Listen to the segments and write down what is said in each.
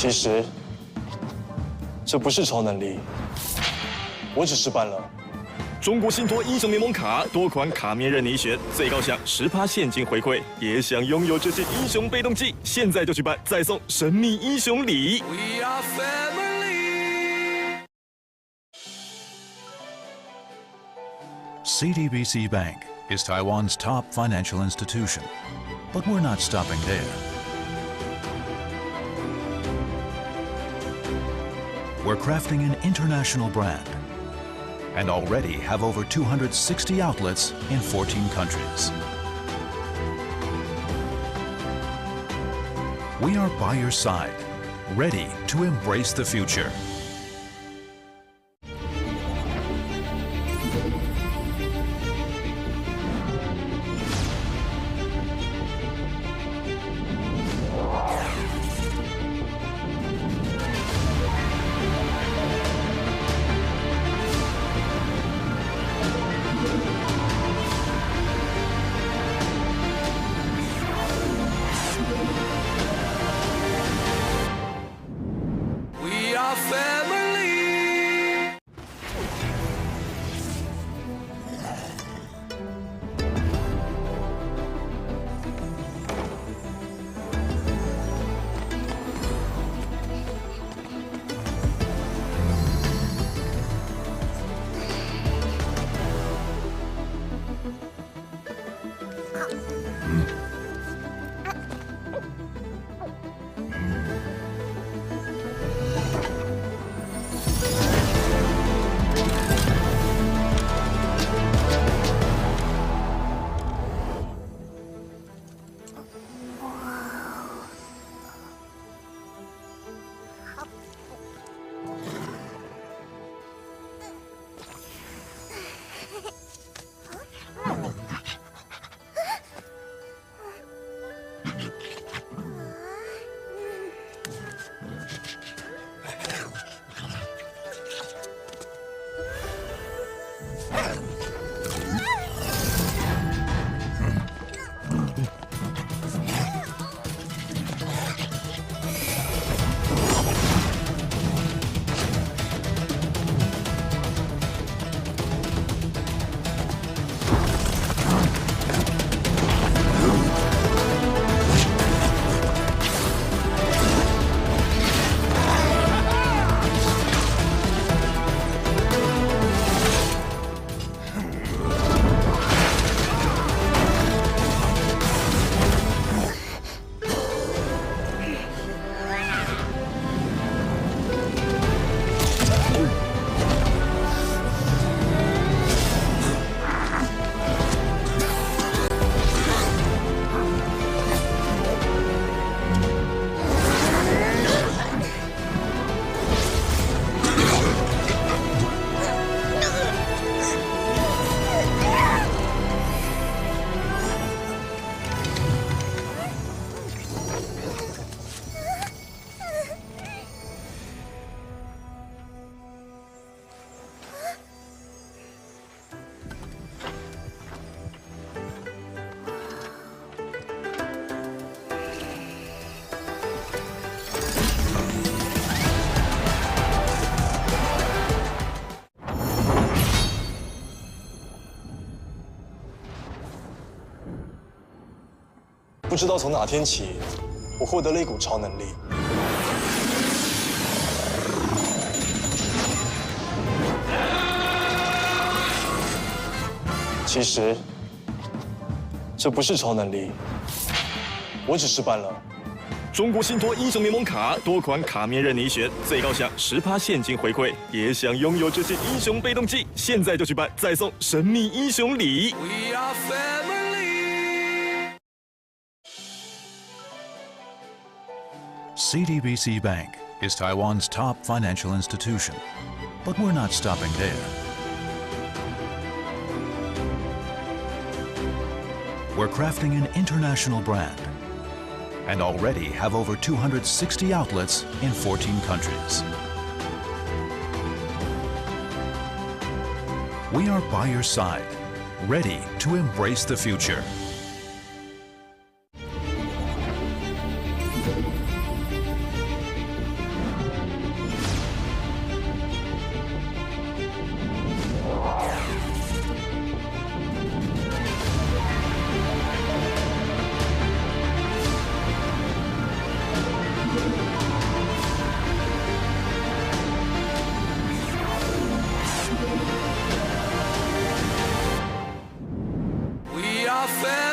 其实这不是超能力，我只是办了。中国信托英雄联盟卡多款卡面任你选，最高享10%现金回馈，也想拥有这些英雄被动技，现在就去办，再送神秘英雄礼。We are family. CTBC Bank is Taiwan's top financial institution, but we're not stopping there. We're crafting an international brand and already have over 260 outlets in 14 countries. We are by your side, ready to embrace the future. We are family. 不知道从哪天起，我获得了一股超能力。其实这不是超能力，我只是办了。中国信托英雄联盟卡多款卡面任你选，最高享10%现金回馈，也想拥有这些英雄被动技，现在就去办，再送神秘英雄礼。We are family. CTBC Bank is Taiwan's top financial institution, but we're not stopping there. We're crafting an international brand and already have over 260 outlets in 14 countries. We are by your side, ready to embrace the future. are family.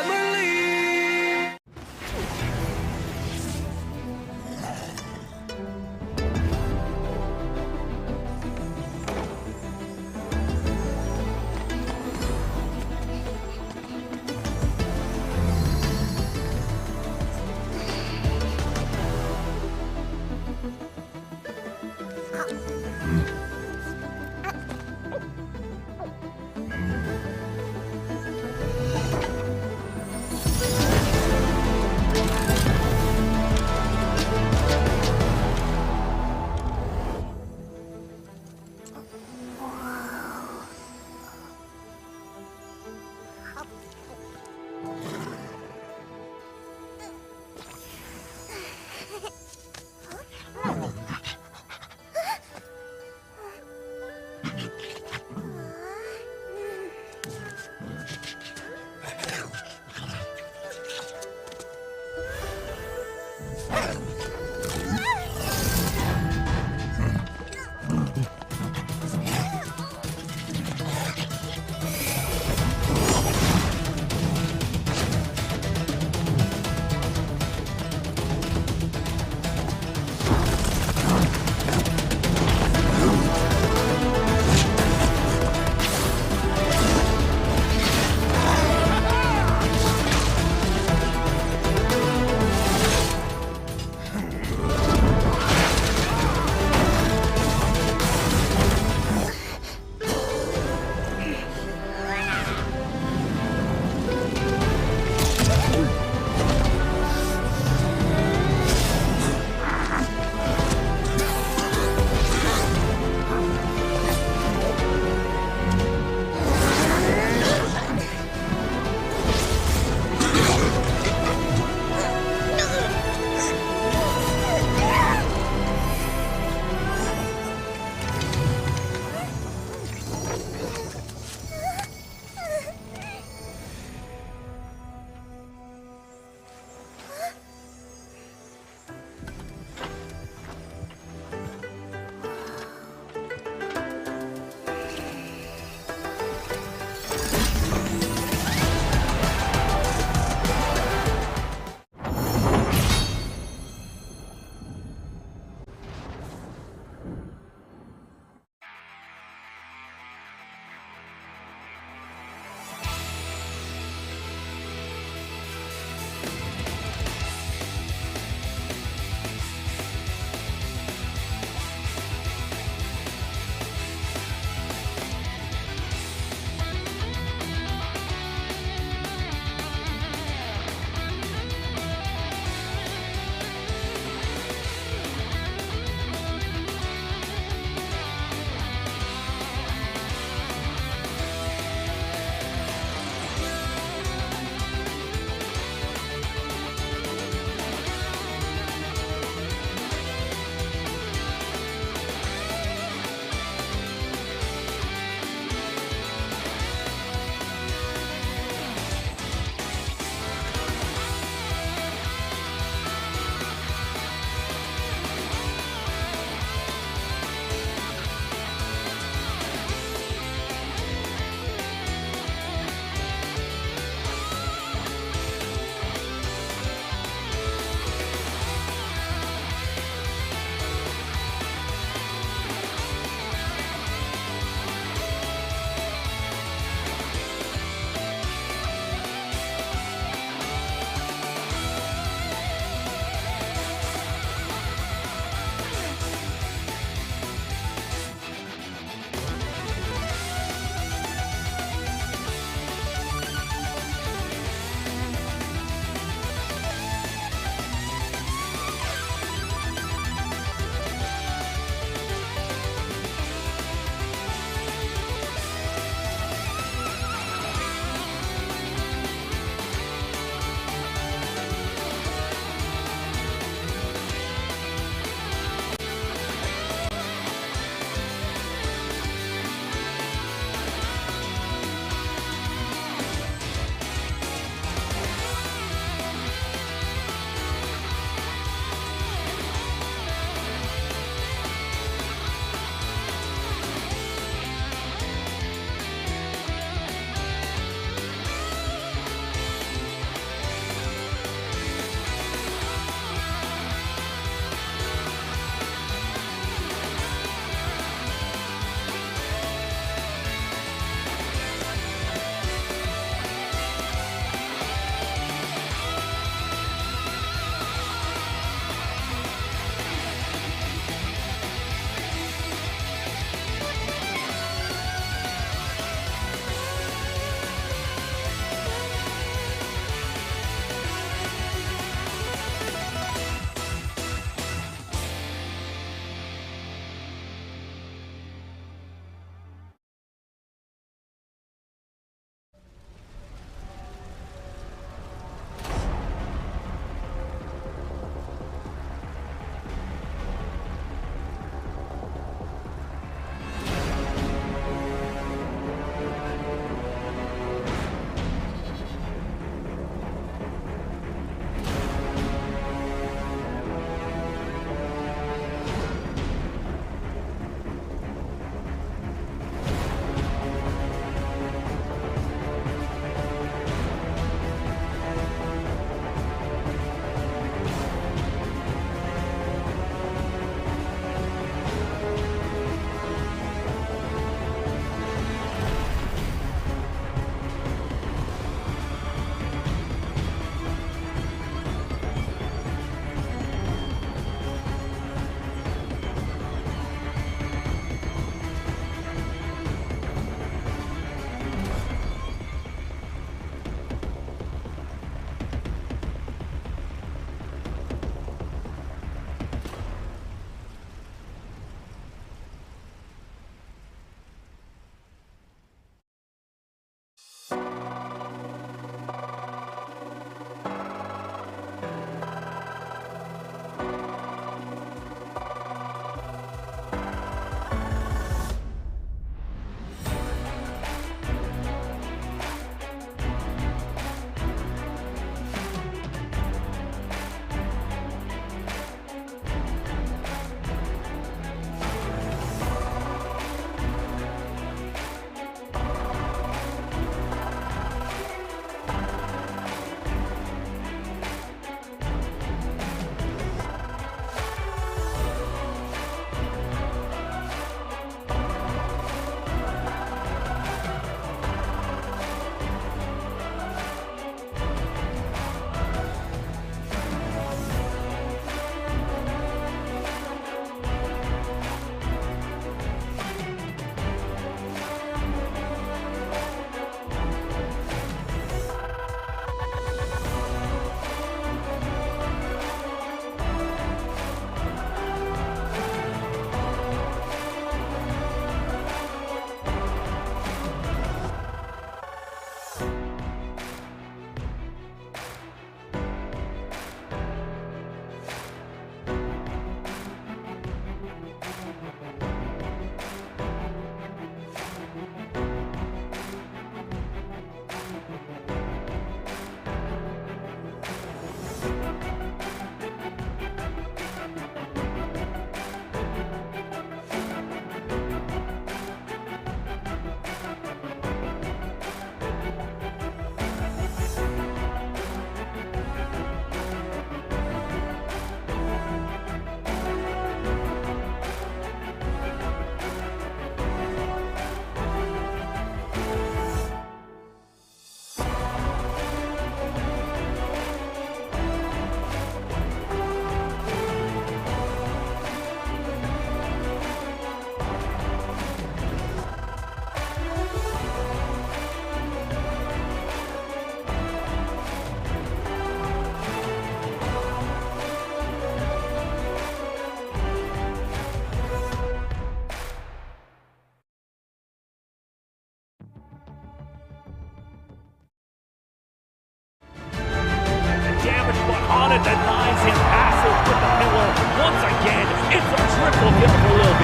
that denies him passes with the pillar. Once again, it's a triple kill for Lil B.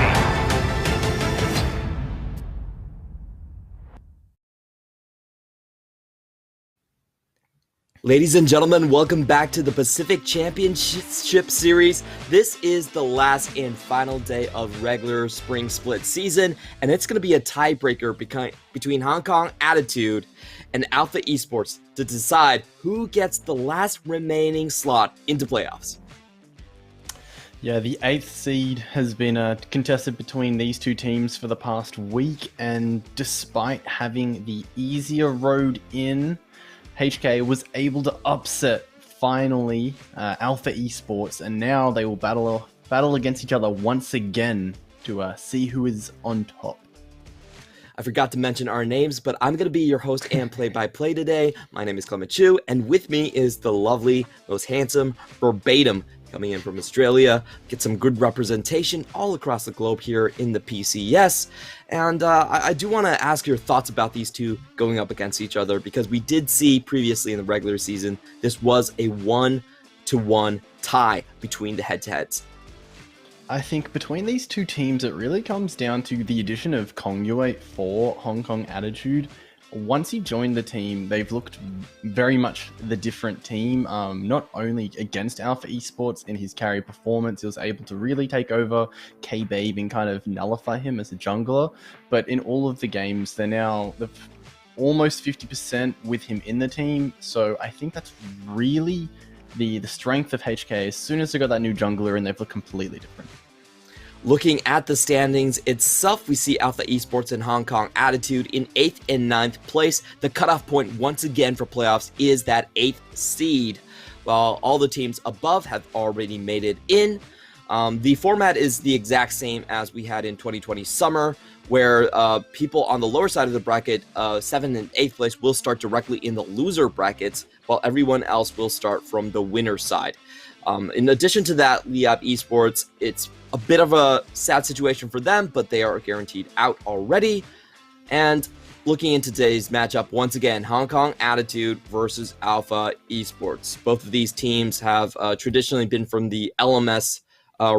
Ladies and gentlemen, welcome back to the Pacific Championship Series. This is the last and final day of regular spring split season, and it's going to be a tiebreaker between Hong Kong Attitude and Alpha Esports to decide who gets the last remaining slot into playoffs. Yeah, the 8th seed has been contested between these two teams for the past week, and despite having the easier road in, HK was able to upset, finally, Alpha Esports, and now they will battle against each other once again to see who is on top. I forgot to mention our names, but I'm going to be your host and play-by-play today. My name is Clement Chu, and with me is the lovely, most handsome, Verbatim, coming in from Australia. Get some good representation all across the globe here in the PCS. And I do want to ask your thoughts about these two going up against each other, because we did see previously in the regular season, this was a 1-1 tie between the head-to-heads. I think between these two teams, it really comes down to the addition of Kongyue for Hong Kong Attitude. Once he joined the team, they've looked very much the different team, not only against Alpha Esports in his carry performance, he was able to really take over K-Babe and kind of nullify him as a jungler, but in all of the games, they're now almost 50% with him in the team, so I think that's really the strength of HK. As soon as they got that new jungler in, they've looked completely different. Looking at the standings itself, we see Alpha Esports and Hong Kong Attitude in 8th and 9th place. The cutoff point once again for playoffs is that 8th seed, while all the teams above have already made it in. The format is the exact same as we had in 2020 summer, where people on the lower side of the bracket, 7th and 8th place, will start directly in the loser brackets, while everyone else will start from the winner side. In addition to that, Liab Esports, it's a bit of a sad situation for them, but they are guaranteed out already. And looking into today's matchup, once again, Hong Kong Attitude versus Alpha Esports. Both of these teams have traditionally been from the LMS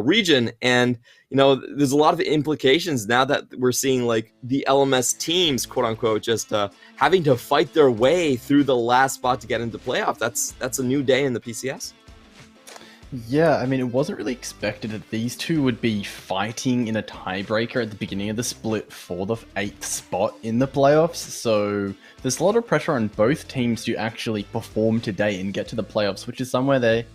region, and you know, there's a lot of implications now that we're seeing like the LMS teams, quote unquote, just having to fight their way through the last spot to get into playoff. That's a new day in the PCS. Yeah, I mean, it wasn't really expected that these two would be fighting in a tiebreaker at the beginning of the split for the 8th spot in the playoffs, so there's a lot of pressure on both teams to actually perform today and get to the playoffs, which is somewhere they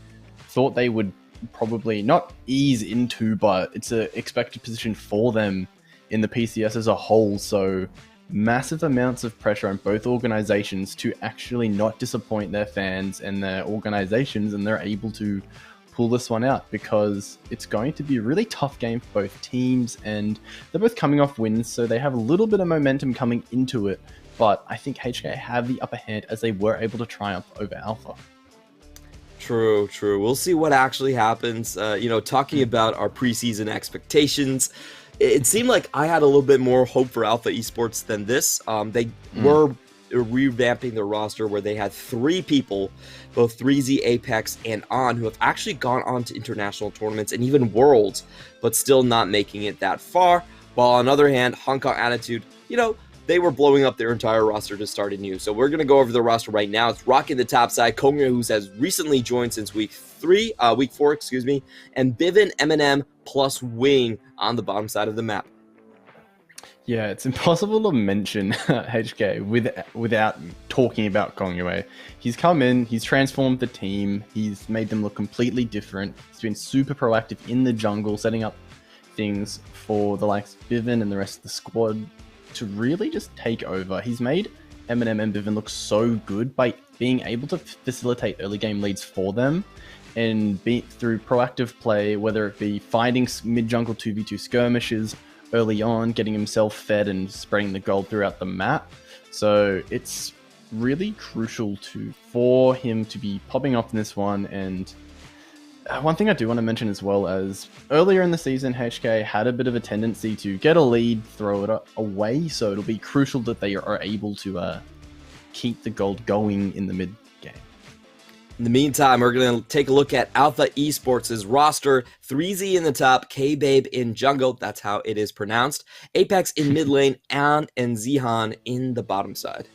thought they would probably not ease into, but it's an expected position for them in the PCS as a whole, so massive amounts of pressure on both organizations to actually not disappoint their fans and their organizations, and they're able to pull this one out, because it's going to be a really tough game for both teams, and they're both coming off wins, so they have a little bit of momentum coming into it, but I think HK have the upper hand as they were able to triumph over Alpha. True. We'll see what actually happens. Talking about our preseason expectations, it seemed like I had a little bit more hope for Alpha Esports than this. They were revamping their roster, where they had 3 people, both 3Z, Apex, and On, who have actually gone on to international tournaments and even Worlds, but still not making it that far. While on the other hand, Hong Kong Attitude, they were blowing up their entire roster to start anew. So we're going to go over the roster right now. It's rocking the top side, Kongyue, who has recently joined since week 4, and Bivin, Eminem, plus Wing on the bottom side of the map. Yeah, it's impossible to mention HK without talking about Kongyue. He's come in, he's transformed the team, he's made them look completely different. He's been super proactive in the jungle, setting up things for the likes of Bivin and the rest of the squad to really just take over. He's made Eminem and Bivin look so good by being able to facilitate early game leads for them, and through proactive play, whether it be finding mid-jungle 2v2 skirmishes early on, getting himself fed and spreading the gold throughout the map. So it's really crucial for him to be popping off in this one. And one thing I do want to mention as well, as earlier in the season, HK had a bit of a tendency to get a lead, throw it away, so it'll be crucial that they are able to keep the gold going in the mid game. In the meantime, we're going to take a look at Alpha Esports' roster. 3Z in the top, K-Babe in jungle, that's how it is pronounced, Apex in mid lane, and Zihan in the bottom side.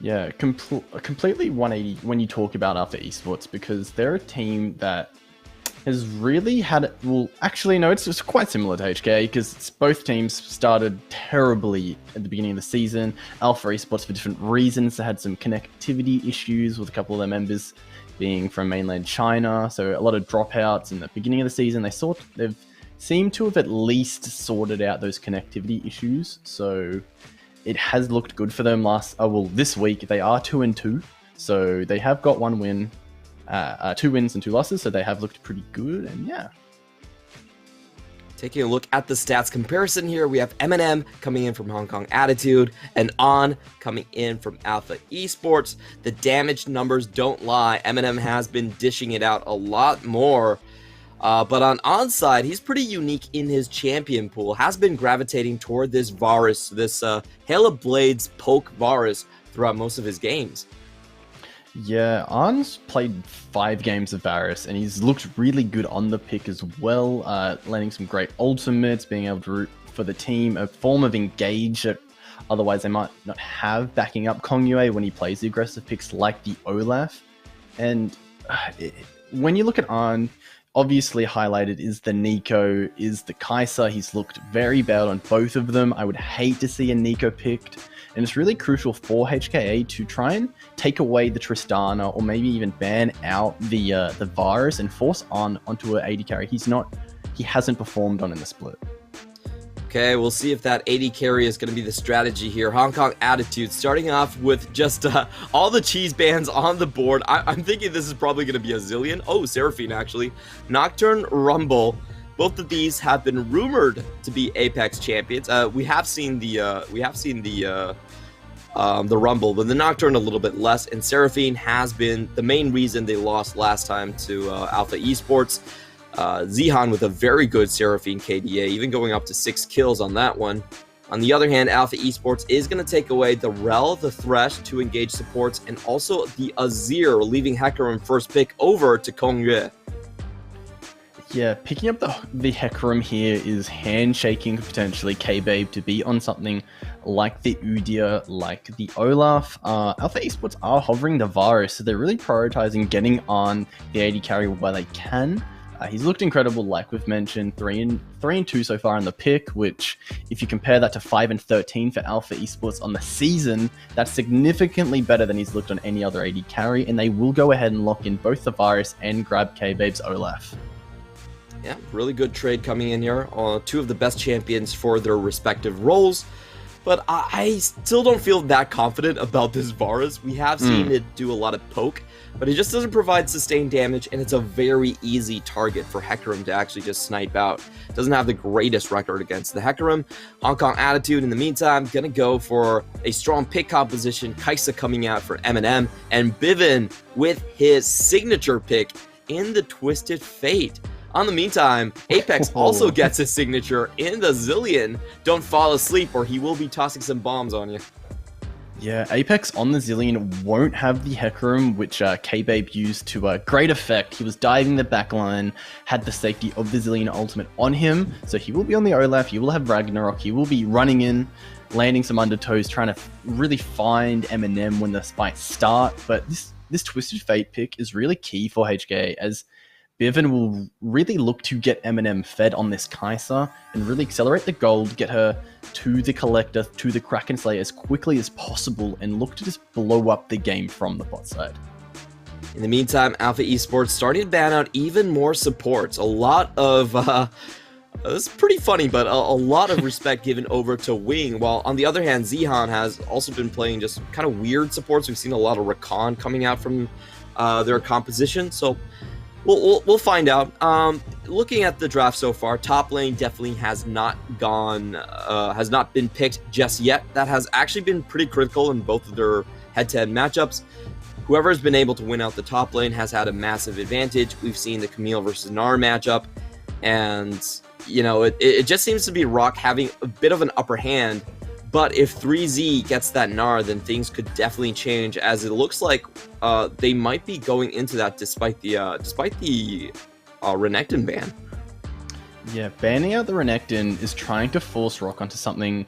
Yeah, completely 180 when you talk about Alpha Esports, because they're a team that has really had, well, actually, no, it's just quite similar to HK, because both teams started terribly at the beginning of the season. Alpha Esports, for different reasons, they had some connectivity issues with a couple of their members being from mainland China, so a lot of dropouts in the beginning of the season. They've seemed to have at least sorted out those connectivity issues, so it has looked good for them this week. They are 2-2, so they have got 1 win. 2 wins and 2 losses, so they have looked pretty good, and yeah. Taking a look at the stats comparison here, we have Eminem coming in from Hong Kong Attitude, and On coming in from Alpha Esports. The damage numbers don't lie. Eminem has been dishing it out a lot more, but on On's side, he's pretty unique in his champion pool, has been gravitating toward this Varus, this Hail of Blades poke Varus throughout most of his games. Yeah, Arn's played 5 games of Varus, and he's looked really good on the pick as well, landing some great ultimates, being able to root for the team, a form of engage that otherwise they might not have, backing up Kongyue when he plays the aggressive picks like the Olaf. And when you look at Arn, obviously highlighted is the Nico, is the Kai'Sa. He's looked very bad on both of them. I would hate to see a Nico picked. And it's really crucial for HKA to try and take away the Tristana, or maybe even ban out the Varus and force onto an AD carry he hasn't performed on in the split. Okay, we'll see if that AD carry is going to be the strategy here. Hong Kong Attitude starting off with just all the cheese bands on the board. I'm thinking this is probably going to be a Zillion. Oh, Seraphine actually. Nocturne, Rumble. Both of these have been rumored to be Apex champions. We have seen the Rumble, but the Nocturne a little bit less. And Seraphine has been the main reason they lost last time to Alpha Esports. Zihan with a very good Seraphine KDA, even going up to 6 kills on that one. On the other hand, Alpha Esports is going to take away the Rel, the Thresh to engage supports, and also the Azir, leaving Hecarim first pick over to Kongyue. Yeah, picking up the Hecarim here is handshaking potentially K-Babe to be on something like the Udyr, like the Olaf. Alpha Esports are hovering the Varus, so they're really prioritizing getting on the AD carry while they can. He's looked incredible, like we've mentioned, 3-2 so far in the pick, which if you compare that to 5-13 for Alpha Esports on the season, that's significantly better than he's looked on any other AD carry, and they will go ahead and lock in both the Varus and grab K-Babe's Olaf. Yeah, really good trade coming in here. 2 of the best champions for their respective roles. But I still don't feel that confident about this Varus. We have seen it do a lot of poke, but it just doesn't provide sustained damage, and it's a very easy target for Hecarim to actually just snipe out. Doesn't have the greatest record against the Hecarim. Hong Kong Attitude, in the meantime, gonna go for a strong pick composition. Kai'Sa coming out for Eminem, and Bivin with his signature pick in the Twisted Fate. On the meantime, Apex also gets his signature in the Zillion. Don't fall asleep or he will be tossing some bombs on you. Yeah, Apex on the Zillion won't have the Hecarim, which K-Babe used to great effect. He was diving the backline, had the safety of the Zillion ultimate on him, so he will be on the Olaf, he will have Ragnarok, he will be running in, landing some undertows, trying to really find Eminem when the spikes start. But this Twisted Fate pick is really key for HK, as Bivin will really look to get Eminem fed on this Kai'Sa and really accelerate the gold, get her to the Collector, to the Kraken Slayer as quickly as possible, and look to just blow up the game from the bot side. In the meantime, Alpha Esports starting to ban out even more supports. A lot of, this is pretty funny, but a lot of respect given over to Wing, while on the other hand, Zihan has also been playing just kind of weird supports. We've seen a lot of Rakan coming out from their composition, so We'll find out. Looking at the draft so far, top lane definitely has not been picked just yet. That has actually been pretty critical in both of their head-to-head matchups. Whoever has been able to win out the top lane has had a massive advantage. We've seen the Camille versus Gnar matchup, and you know it just seems to be Rock having a bit of an upper hand. But if 3Z gets that Gnar, then things could definitely change, as it looks like they might be going into that despite the Renekton ban. Yeah, banning out the Renekton is trying to force Rock onto something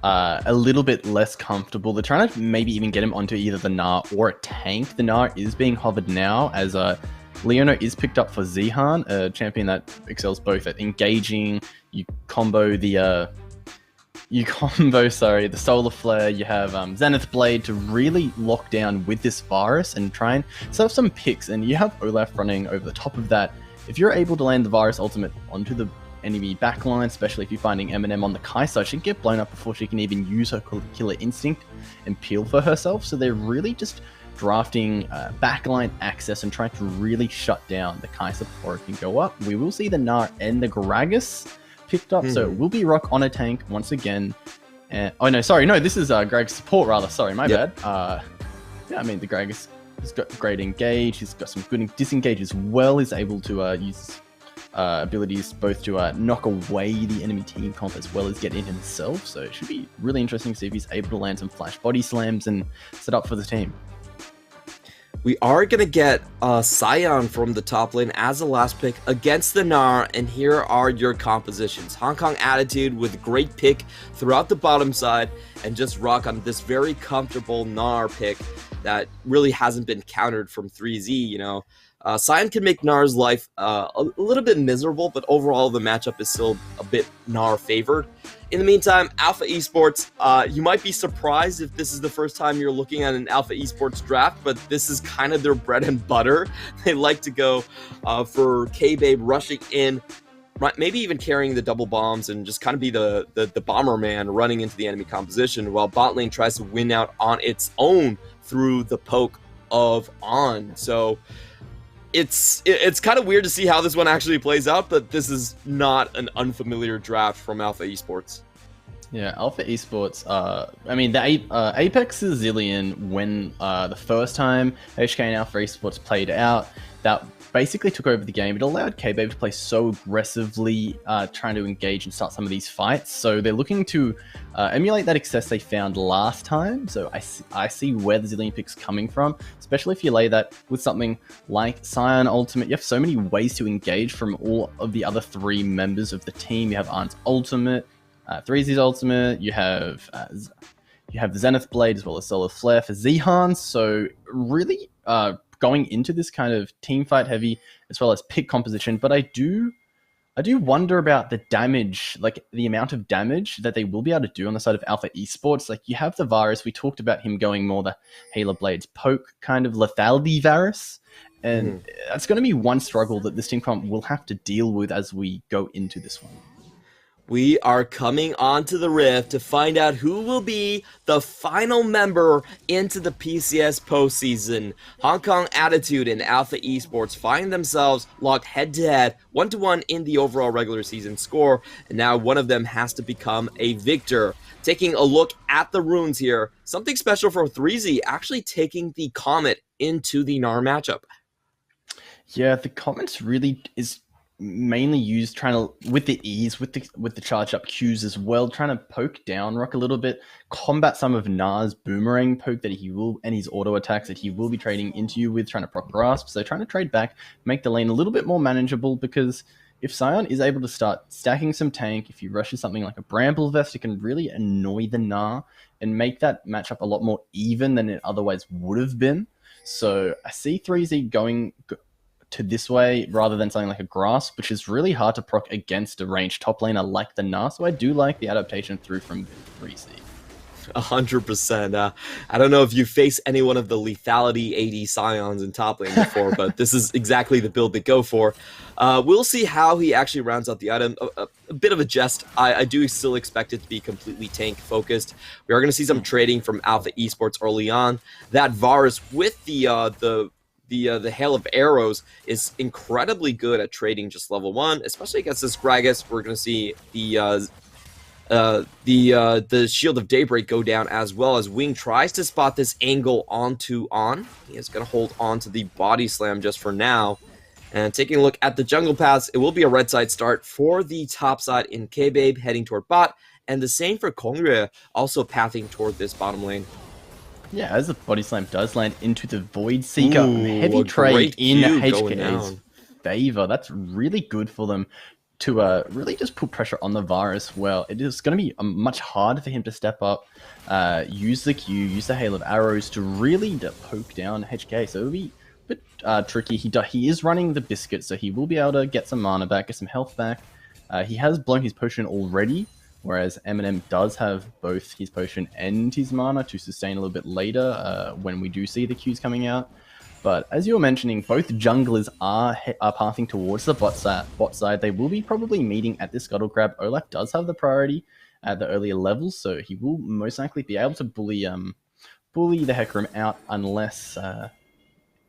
a little bit less comfortable. They're trying to maybe even get him onto either the Gnar or a tank. The Gnar is being hovered now, as Leona is picked up for Zihan, a champion that excels both at engaging. You combo the Solar Flare. You have Zenith Blade to really lock down with this virus and try and set up some picks. And you have Olaf running over the top of that. If you're able to land the virus ultimate onto the enemy backline, especially if you're finding Eminem on the Kai'Sa, she can get blown up before she can even use her killer instinct and peel for herself. So they're really just drafting backline access and trying to really shut down the Kai'Sa before it can go up. We will see the Gnar and the Gragas picked up, so it will be Rock on a tank once again. This is Greg's support rather. Sorry, my bad. Yeah, I mean the Gragas has got great engage. He's got some good disengage as well. He's able to use abilities both to knock away the enemy team comp as well as get in himself. So it should be really interesting to see if he's able to land some flash body slams and set up for the team. We are going to get Sion from the top lane as the last pick against the Gnar, and here are your compositions. Hong Kong Attitude with great pick throughout the bottom side, and just Rock on this very comfortable Gnar pick that really hasn't been countered from 3Z, you know. Sion can make Gnar's life a little bit miserable, but overall the matchup is still a bit Gnar favored. In the meantime, Alpha Esports, you might be surprised if this is the first time you're looking at an Alpha Esports draft, but this is kind of their bread and butter. They like to go for K-Babe rushing in, maybe even carrying the double bombs and just kind of be the bomber man running into the enemy composition, while bot lane tries to win out on its own through the poke of On. So it's kind of weird to see how this one actually plays out, but this is not an unfamiliar draft from Alpha Esports. Yeah, Alpha Esports, I mean, the Apex Zillion, when the first time HK and Alpha Esports played out, that basically took over the game. It allowed K-Babe to play so aggressively, trying to engage and start some of these fights. So they're looking to emulate that success they found last time. So I see where the Zillion pick's coming from, especially if you lay that with something like Sion Ultimate. You have so many ways to engage from all of the other three members of the team. You have Arn's Ultimate, 3Z's Ultimate, you have the Zenith Blade as well as Solar Flare for Zihan. So really going into this kind of team fight heavy as well as pick composition, but I do wonder about the damage, like the amount of damage that they will be able to do on the side of Alpha Esports. Like you have the Varus, we talked about him going more the Halo Blades poke kind of lethality Varus, and that's going to be one struggle that this team comp will have to deal with as we go into this one. We are coming onto the Rift to find out who will be the final member into the PCS postseason. Hong Kong Attitude and Alpha Esports find themselves locked head-to-head, 1-1 in the overall regular season score, and now one of them has to become a victor. Taking a look at the runes here, something special for 3Z actually taking the Comet into the Gnar matchup. Yeah, the Comet's really is mainly used trying to with the ease with the charged up Qs as well, trying to poke down Rock a little bit, combat some of Gnar's boomerang poke that he will, and his auto attacks that he will be trading into you with, trying to proc grasp. So trying to trade back, make the lane a little bit more manageable, because if Sion is able to start stacking some tank, if he rushes something like a Bramble Vest, it can really annoy the Gnar and make that matchup a lot more even than it otherwise would have been. So I see 3Z going to this way rather than something like a Grasp, which is really hard to proc against a ranged top laner like the Gnar. So I do like the adaptation through from 3Z. 100%. I don't know if you face any one of the lethality AD Scions in top lane before, but this is exactly the build they go for. We'll see how he actually rounds out the item. A bit of a jest. I do still expect it to be completely tank focused. We are going to see some trading from Alpha Esports early on. That Varus with the Hail of Arrows is incredibly good at trading just level 1, especially against this Gragas. We're going to see the Shield of Daybreak go down, as well as Wing tries to spot this angle onto On. He is going to hold on to the body slam just for now. And taking a look at the jungle paths, it will be a red side start for the top side in K-Babe heading toward bot, And the same for Kongyue, also pathing toward this bottom lane. Yeah, as the body slam does land into the Void Seeker, Ooh, heavy a trade great in cue going HK's down. favor. That's really good for them to really just put pressure on the VAR as well. It is going to be much harder for him to step up, use the Q, use the hail of arrows to really poke down HK. So it'll be a bit tricky. He is running the biscuit, so he will be able to get some mana back, get some health back. He has blown his potion already, whereas Eminem does have both his potion and his mana to sustain a little bit later when we do see the Qs coming out. But as you were mentioning, both junglers are pathing towards the bot side. They will be probably meeting at this Scuttle Crab. Olaf does have the priority at the earlier levels, so he will most likely be able to bully the Hecarim out unless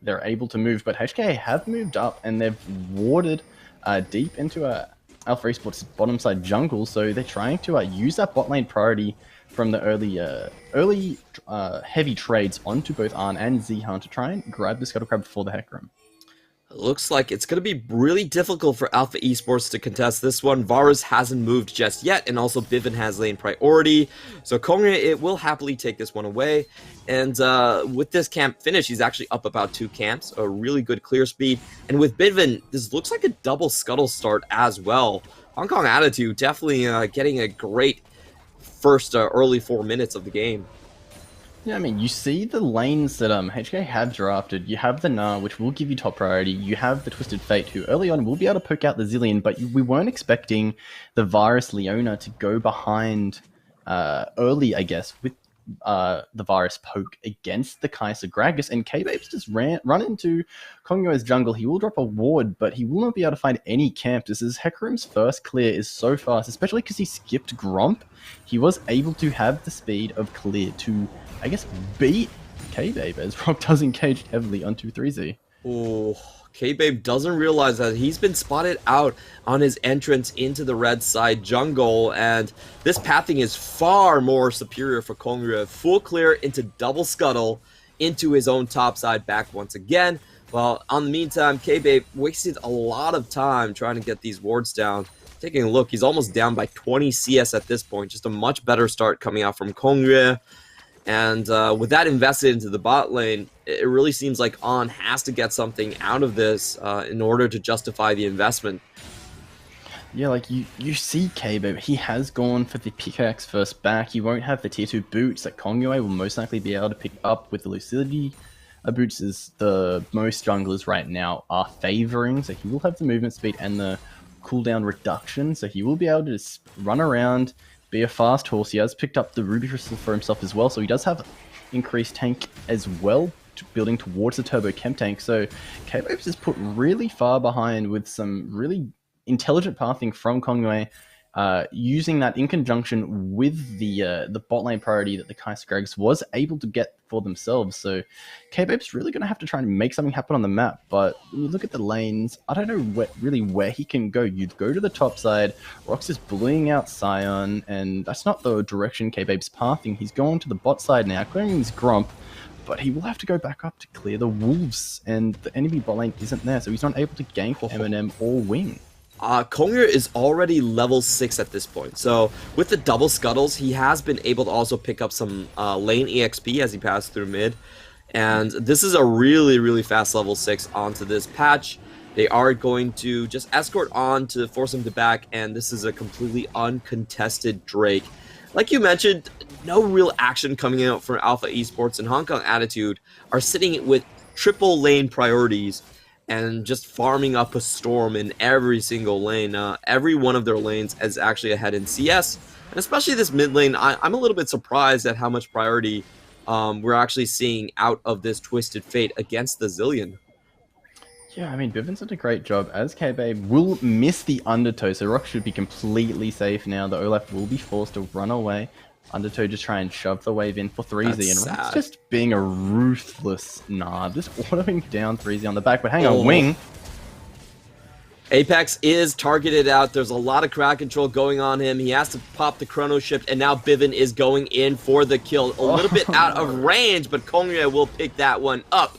they're able to move. But HK have moved up and they've warded deep into Alpha Esports' bottom side jungle, so they're trying to use that bot lane priority from the early heavy trades onto both Arn and Zihan to try and grab the Scuttle Crab for the Hecarim. Looks like it's going to be really difficult for Alpha Esports to contest this one. Varus hasn't moved just yet, and also Bivin has lane priority. So Kongyue, it will happily take this one away. And with this camp finish, he's actually up about 2 camps, a really good clear speed. And with Bivin, this looks like a double scuttle start as well. Hong Kong Attitude definitely getting a great first early 4 minutes of the game. Yeah, I mean, you see the lanes that HK have drafted. You have the Na, which will give you top priority. You have the Twisted Fate, who early on will be able to poke out the Zillion, but we weren't expecting the Varus Leona to go behind early, I guess, with the Varus poke against the Kai'Sa Gragas, and K-Babes just run into Kongyue's jungle. He will drop a ward, but he will not be able to find any camp. This is Hecarim's first clear is so fast, especially because he skipped Gromp. He was able to have the speed of clear to, I guess, beat K-Babe as Rock does engage heavily onto 3Z. Oh, K-Babe doesn't realize that he's been spotted out on his entrance into the red side jungle, and this pathing is far more superior for Kongyue. Full clear into double scuttle into his own top side back once again. Well, on the meantime, K-Babe wasted a lot of time trying to get these wards down. Taking a look, he's almost down by 20 CS at this point. Just a much better start coming out from Kongyue. And with that invested into the bot lane, it really seems like On has to get something out of this in order to justify the investment. Yeah, like you see K-Babe, he has gone for the pickaxe first back. He won't have the tier 2 boots that Kongyue will most likely be able to pick up with the Lucidity boots is the most junglers right now are favoring. So he will have the movement speed and the cooldown reduction. So he will be able to just run around, be a fast horse. He has picked up the Ruby Crystal for himself as well. So he does have increased tank as well, building towards the Turbo Chem tank. So K-Babes is put really far behind with some really intelligent pathing from Kongyue, using that in conjunction with the bot lane priority that the Kai'Sa Gragas was able to get for themselves. So K-Babe's really going to have to try and make something happen on the map. But when you look at the lanes, I don't know really where he can go. You'd go to the top side, Rox is bullying out Sion, and that's not the direction K-Babe's pathing. He's going to the bot side now, clearing his Gromp, but he will have to go back up to clear the Wolves, and the enemy bot lane isn't there, so he's not able to gank Eminem or Wing. Kongyue is already level 6 at this point, so with the double scuttles, he has been able to also pick up some lane EXP as he passed through mid, and this is a really, really fast level 6 onto this patch. They are going to just escort on to force him to back, and this is a completely uncontested Drake. Like you mentioned, no real action coming out from Alpha Esports, and Hong Kong Attitude are sitting with triple lane priorities and just farming up a storm in every single lane. Every one of their lanes is actually ahead in CS, and especially this mid lane, I'm a little bit surprised at how much priority we're actually seeing out of this Twisted Fate against the Zillion. Yeah, I mean, Bivin's did a great job, as K-Babe will miss the Undertow, so Rock should be completely safe now. The Olaf will be forced to run away. Undertow just try and shove the wave in for 3Z, and Rock's just being a ruthless knob, just autoing down 3Z on the back, but hang on, Wing. Apex is targeted out. There's a lot of crowd control going on him. He has to pop the chrono shift, and now Bivin is going in for the kill. A little bit out of range, but Kongyue will pick that one up.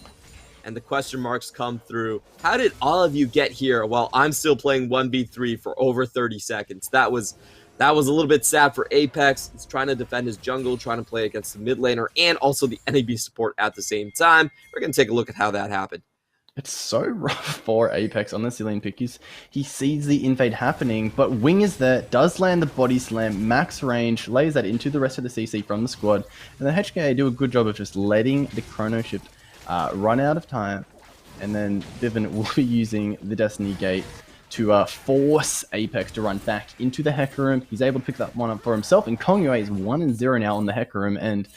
And the question marks come through. How did all of you get here while I'm still playing 1v3 for over 30 seconds? That was That was a little bit sad for Apex. He's trying to defend his jungle, trying to play against the mid laner, and also the NAB support at the same time. We're going to take a look at how that happened. It's so rough for Apex on the Cillian pick. He sees the invade happening, but Wing is there, does land the body slam, max range, lays that into the rest of the CC from the squad, and the HK do a good job of just letting the chrono shift run out of time, and then Viven will be using the Destiny Gate to force Apex to run back into the Heca Room. He's able to pick that one up for himself, and Kongyue is 1-0 now on the Heca Room, and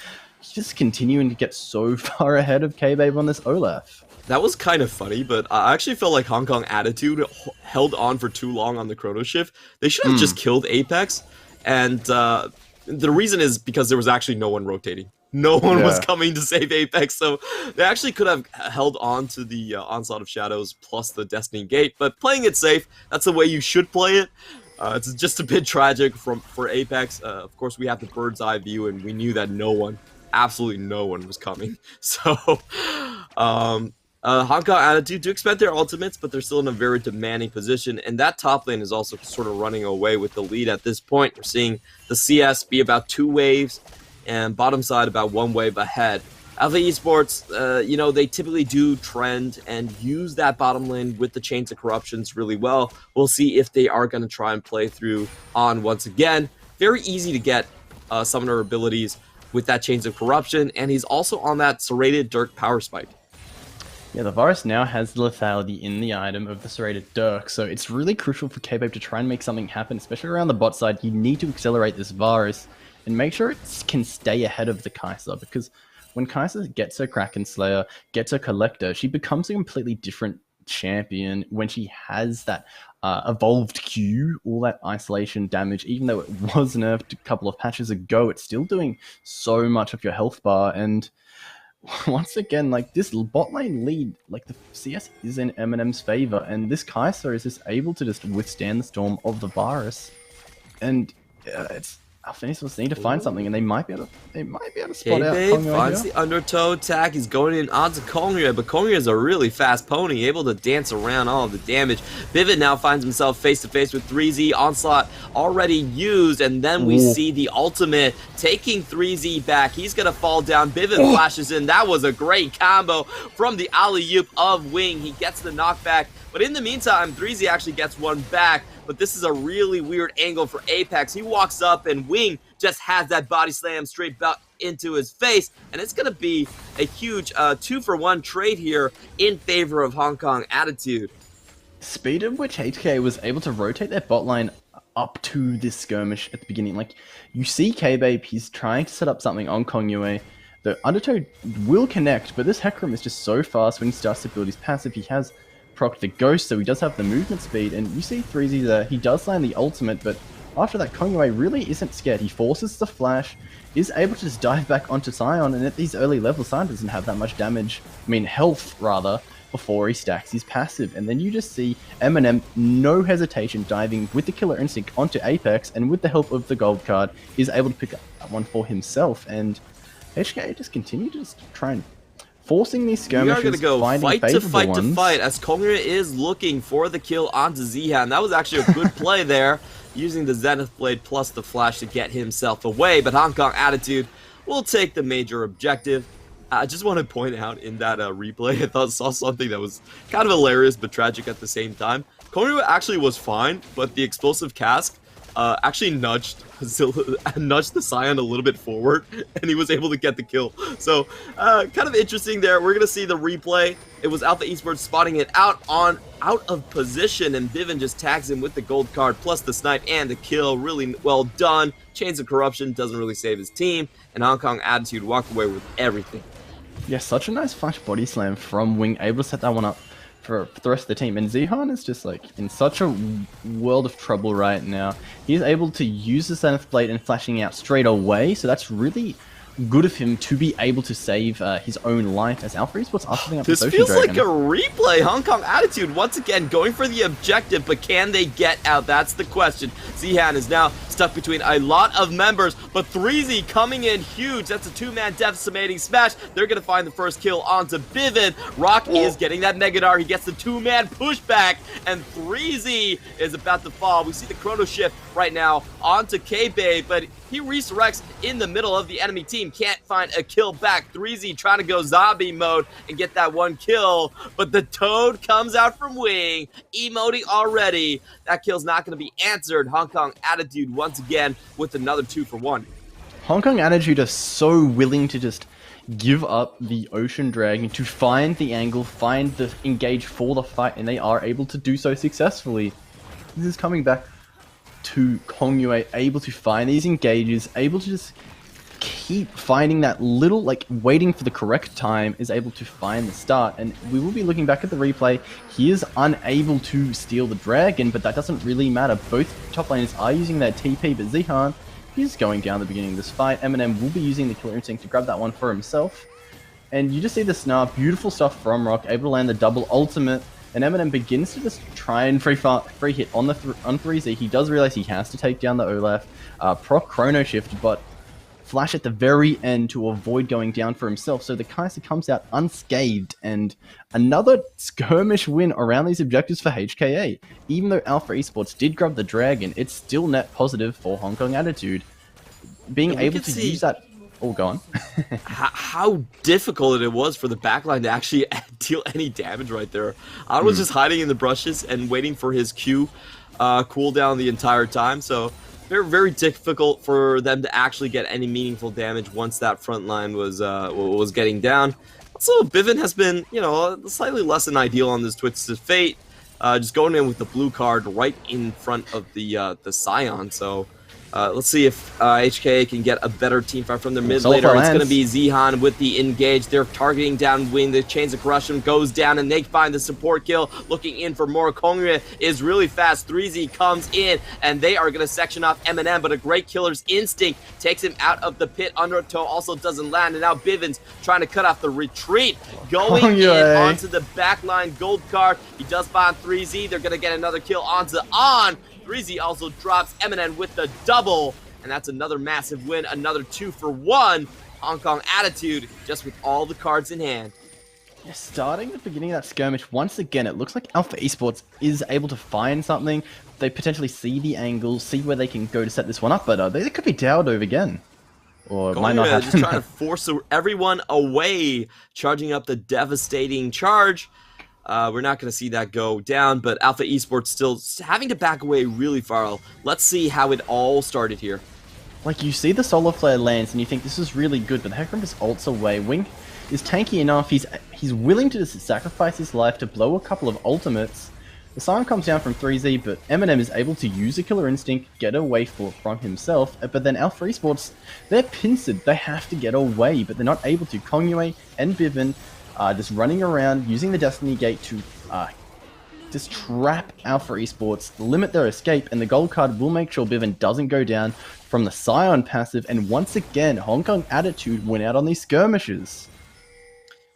he's just continuing to get so far ahead of K-Babe on this Olaf. That was kind of funny, but I actually felt like Hong Kong Attitude held on for too long on the chrono shift. They should have just killed Apex, and the reason is because there was actually no one rotating. No one was coming to save Apex, so they actually could have held on to the Onslaught of Shadows plus the Destiny Gate, but playing it safe, that's the way you should play it. It's just a bit tragic for Apex. Of course, we have the bird's eye view, and we knew that absolutely no one was coming. So, Hong Kong Attitude do expect their ultimates, but they're still in a very demanding position, and that top lane is also sort of running away with the lead at this point. We're seeing the CS be about 2 waves, and bottom side about 1 wave ahead. Alpha Esports, you know, they typically do trend and use that bottom lane with the Chains of Corruptions really well. We'll see if they are going to try and play through on once again. Very easy to get summoner abilities with that Chains of Corruption, and he's also on that Serrated Dirk power spike. Yeah, the Varus now has the lethality in the item of the Serrated Dirk, so it's really crucial for K-Babe to try and make something happen, especially around the bot side. You need to accelerate this Varus and make sure it can stay ahead of the Kai'Sa, because when Kai'Sa gets her Kraken Slayer, gets her Collector, she becomes a completely different champion when she has that evolved Q, all that isolation damage. Even though it was nerfed a couple of patches ago, it's still doing so much of your health bar, and once again, like, this bot lane lead, like, the CS is in Eminem's favor, and this Kai'Sa is just able to just withstand the storm of the Varus, and it's Alpha Esports need to find something, and they might be able to spot out Kongyue finds here. the undertow attack. He's going in onto Kongyue, but Kongyue is a really fast pony, able to dance around all of the damage. Vivid now finds himself face to face with 3Z. Onslaught already used, and then we see the ultimate taking 3Z back. He's gonna fall down. Vivid flashes in. That was a great combo from the alley-oop of Wing. He gets the knockback, but in the meantime, 3Z actually gets one back. But this is a really weird angle for Apex. He walks up, and Wing just has that body slam straight back into his face, and it's going to be a huge 2-for-1 trade here in favor of Hong Kong Attitude. Speed at which HK was able to rotate their bot line up to this skirmish at the beginning. Like, you see K-Babe, he's trying to set up something on Kongyue. The undertow will connect, but this Heca Room is just so fast when he starts to build his passive. He has proc the Ghost, so he does have the movement speed, and you see 3Z there, he does land the ultimate, but after that, Kongyue really isn't scared. He forces the flash, is able to just dive back onto Sion, and at these early levels, Sion doesn't have that much damage, health rather, before he stacks his passive, and then you just see Eminem, no hesitation, diving with the Killer Instinct onto Apex, and with the help of the gold card, is able to pick up that one for himself, and HK just continue to just try and forcing these skirmishes, we are going to go fight to fight ones. to fight as Kongyue is looking for the kill onto Zihan. That was actually a good play there, using the Zenith Blade plus the flash to get himself away, but Hong Kong Attitude will take the major objective. I just want to point out in that replay, I saw something that was kind of hilarious but tragic at the same time. Kongyue actually was fine, but the explosive cask actually nudged the Sion a little bit forward, and he was able to get the kill. So, kind of interesting there. We're gonna see the replay. It was Alpha Esports spotting it out of position, and Viven just tags him with the gold card plus the snipe and the kill. Really well done. Chains of Corruption doesn't really save his team, and Hong Kong Attitude walked away with everything. Yeah, such a nice flash body slam from Wing, able to set that one up for the rest of the team. And Zihan is just like in such a world of trouble right now. He's able to use the Zenith Blade and flashing out straight away, so that's really good of him to be able to save his own life as Alpha Esports are setting up This the Ocean feels Dragon. like a replay. Hong Kong Attitude once again going for the objective, but can they get out? That's the question. Zihan is now stuck between a lot of members, but 3Z coming in huge. That's a two-man decimating smash. They're going to find the first kill onto Bivin. Rock is getting that Negadar. He gets the two-man pushback, and 3Z is about to fall. We see the chrono shift right now onto K-Bay, but he resurrects in the middle of the enemy team. Can't find a kill back. 3Z trying to go zombie mode and get that one kill, but the Toad comes out from Wing, emoting already. That kill's not going to be answered. Hong Kong Attitude once again with another 2-for-1. Hong Kong Attitude are so willing to just give up the Ocean Dragon to find the angle, find the engage for the fight, and they are able to do so successfully. This is coming back to Kongyue, able to find these engages, able to just keep finding that little, like, waiting for the correct time, is able to find the start. And we will be looking back at the replay. He is unable to steal the dragon, but that doesn't really matter. Both top laners are using their TP, but Zihan, he's going down the beginning of this fight. Eminem will be using the Killer Instinct to grab that one for himself. And you just see the snap, beautiful stuff from Rock, able to land the double ultimate. And Eminem begins to just try and free hit on 3Z. He does realize he has to take down the Olaf, proc chrono shift, but flash at the very end to avoid going down for himself. So the Kaiser comes out unscathed, and another skirmish win around these objectives for HKA. Even though Alpha Esports did grab the dragon, it's still net positive for Hong Kong Attitude. Being able to use that... Oh, go on. How difficult it was for the backline to actually deal any damage right there. I was just hiding in the brushes and waiting for his Q cooldown the entire time. So very, very difficult for them to actually get any meaningful damage once that front line was getting down. Also, Bivin has been, you know, slightly less than ideal on this Twisted Fate. Just going in with the blue card right in front of the Scion. So let's see if HK can get a better team fight from their mid later. It's going to be Zihan with the engage. They're targeting down Wing. The Chains of Corruption goes down, and they find the support kill. Looking in for more. Kongyue is really fast. 3Z comes in, and they are going to section off Eminem, but a great Killer's Instinct takes him out of the pit. Undertow also doesn't land, and now Bivin's trying to cut off the retreat. Going in onto the backline gold card. He does find 3Z. They're going to get another kill onto On. 3Z also drops Eminem with the double, and that's another massive win, another 2-for-1. Hong Kong Attitude just with all the cards in hand. Yeah, starting at the beginning of that skirmish, once again, it looks like Alpha Esports is able to find something. They potentially see the angle, see where they can go to set this one up, but they could be downed over again. Or it might not happen. Just trying to force everyone away, charging up the devastating charge. We're not going to see that go down, but Alpha Esports still having to back away really far. Let's see how it all started here. Like, you see the Solar Flare lands, and you think this is really good, but the Hecarim just ults away. Wing is tanky enough. He's willing to just sacrifice his life to blow a couple of ultimates. The Scion comes down from 3Z, but Eminem is able to use a Killer Instinct, get away from himself, but then Alpha Esports, they're pincered. They have to get away, but they're not able to. Kongyue and Bivin just running around, using the Destiny Gate to just trap Alpha Esports, limit their escape, and the gold card will make sure Bivin doesn't go down from the Scion passive, and once again, Hong Kong Attitude went out on these skirmishes.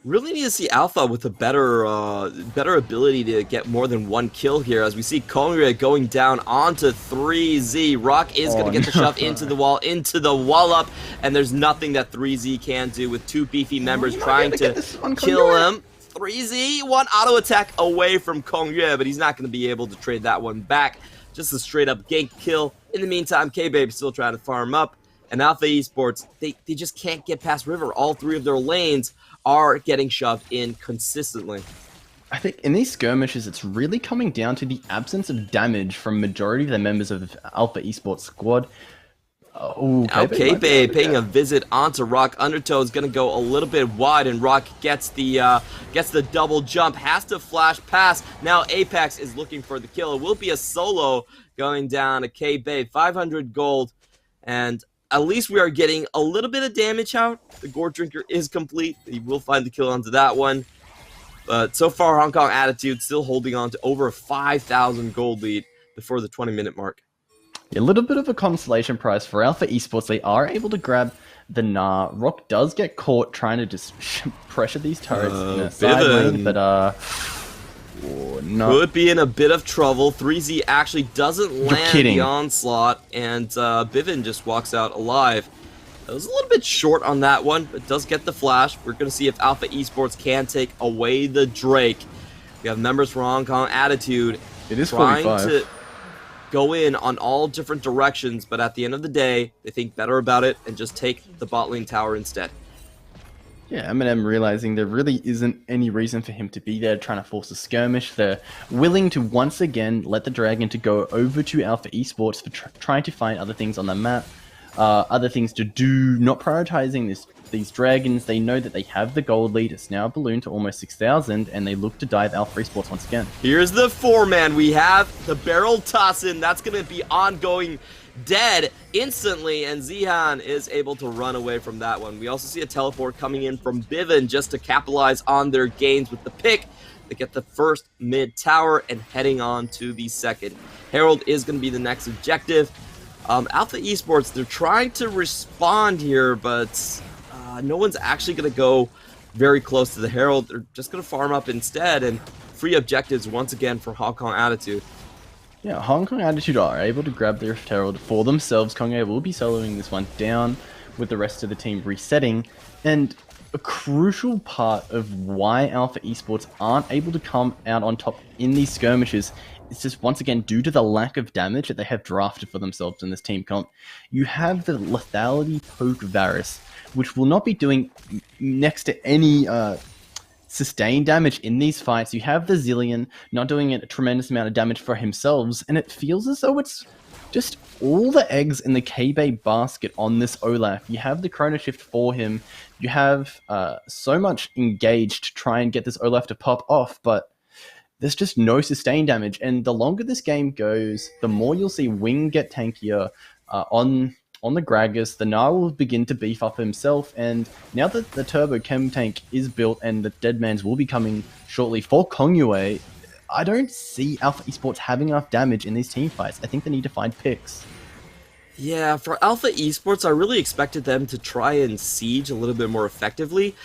Really need to see Alpha with a better ability to get more than one kill here, as we see Kongyue going down onto 3Z. Rock is going to get the shove into the wall up, and there's nothing that 3Z can do with two beefy members trying to kill him. 3Z, one auto attack away from Kongyue, but he's not going to be able to trade that one back. Just a straight up gank kill. In the meantime, K-Babe still trying to farm up, and Alpha Esports, they just can't get past River. All three of their lanes are getting shoved in consistently. I think in these skirmishes, it's really coming down to the absence of damage from majority of the members of Alpha Esports squad. Okay, Babe paying a visit onto Rock. Undertow is going to go a little bit wide, and Rock gets the double jump, has to flash pass. Now Apex is looking for the kill. It will be a solo going down to K-Babe, 500 gold, and at least we are getting a little bit of damage out. The Gore Drinker is complete. He will find the kill onto that one. But so far, Hong Kong Attitude still holding on to over a 5,000 gold lead before the 20-minute mark. A little bit of a consolation prize for Alpha Esports. They are able to grab the Gnar. Rock does get caught trying to just pressure these turrets in a side lane, but no. Could be in a bit of trouble. 3Z actually doesn't land the onslaught, and Bivin just walks out alive. It was a little bit short on that one, but does get the flash. We're going to see if Alpha Esports can take away the Drake. We have members from Hong Kong Attitude It is trying 45. to go in on all different directions, but at the end of the day, they think better about it and just take the bot lane tower instead. Yeah, Eminem realizing there really isn't any reason for him to be there trying to force a skirmish. They're willing to once again let the Dragon to go over to Alpha Esports for trying to find other things on the map. Other things to do, not prioritizing these dragons. They know that they have the gold lead. It's now ballooned to almost 6,000, and they look to dive Alpha Esports once again. Here's the 4-man. We have the barrel toss-in. That's going to be ongoing dead instantly, and Zihan is able to run away from that one. We also see a teleport coming in from Bivin just to capitalize on their gains with the pick. They get the first mid tower and heading on to the second. Herald is going to be the next objective. Alpha Esports, they're trying to respond here, but no one's actually going to go very close to the Herald. They're just going to farm up instead, and free objectives once again for Hong Kong Attitude. Yeah, Hong Kong Attitude are able to grab their Herald for themselves. Kongye will be soloing this one down with the rest of the team resetting, and a crucial part of why Alpha Esports aren't able to come out on top in these skirmishes is just once again due to the lack of damage that they have drafted for themselves in this team comp. You have the lethality poke Varus, which will not be doing next to any sustained damage in these fights. You have the Zillion not doing a tremendous amount of damage for himself, and it feels as though it's just all the eggs in the K-Bay basket on this Olaf. You have the Chrono Shift for him. You have so much engaged to try and get this Olaf to pop off, but there's just no sustained damage. And the longer this game goes, the more you'll see Wing get tankier on the Gragas. The Gnar will begin to beef up himself, and now that the Turbo Chem tank is built and the Deadmans will be coming shortly for Kongyue, I don't see Alpha Esports having enough damage in these team fights. I think they need to find picks. Yeah, for Alpha Esports, I really expected them to try and siege a little bit more effectively.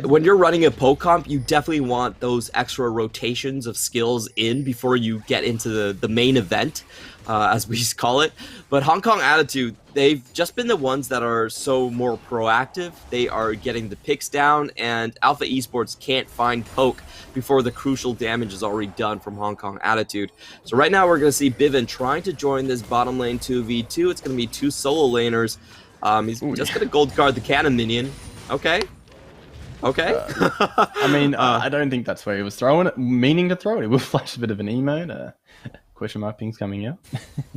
When you're running a poke comp, you definitely want those extra rotations of skills in before you get into the main event, as we call it. But Hong Kong Attitude, they've just been the ones that are so more proactive. They are getting the picks down, and Alpha Esports can't find poke before the crucial damage is already done from Hong Kong Attitude. So right now we're going to see Bivin trying to join this bottom lane 2v2. It's going to be two solo laners. He's just going to gold guard the cannon minion. Okay. I mean, I don't think that's where he was throwing it, meaning to throw it. He will flash a bit of an emote. Question mark ping's coming out.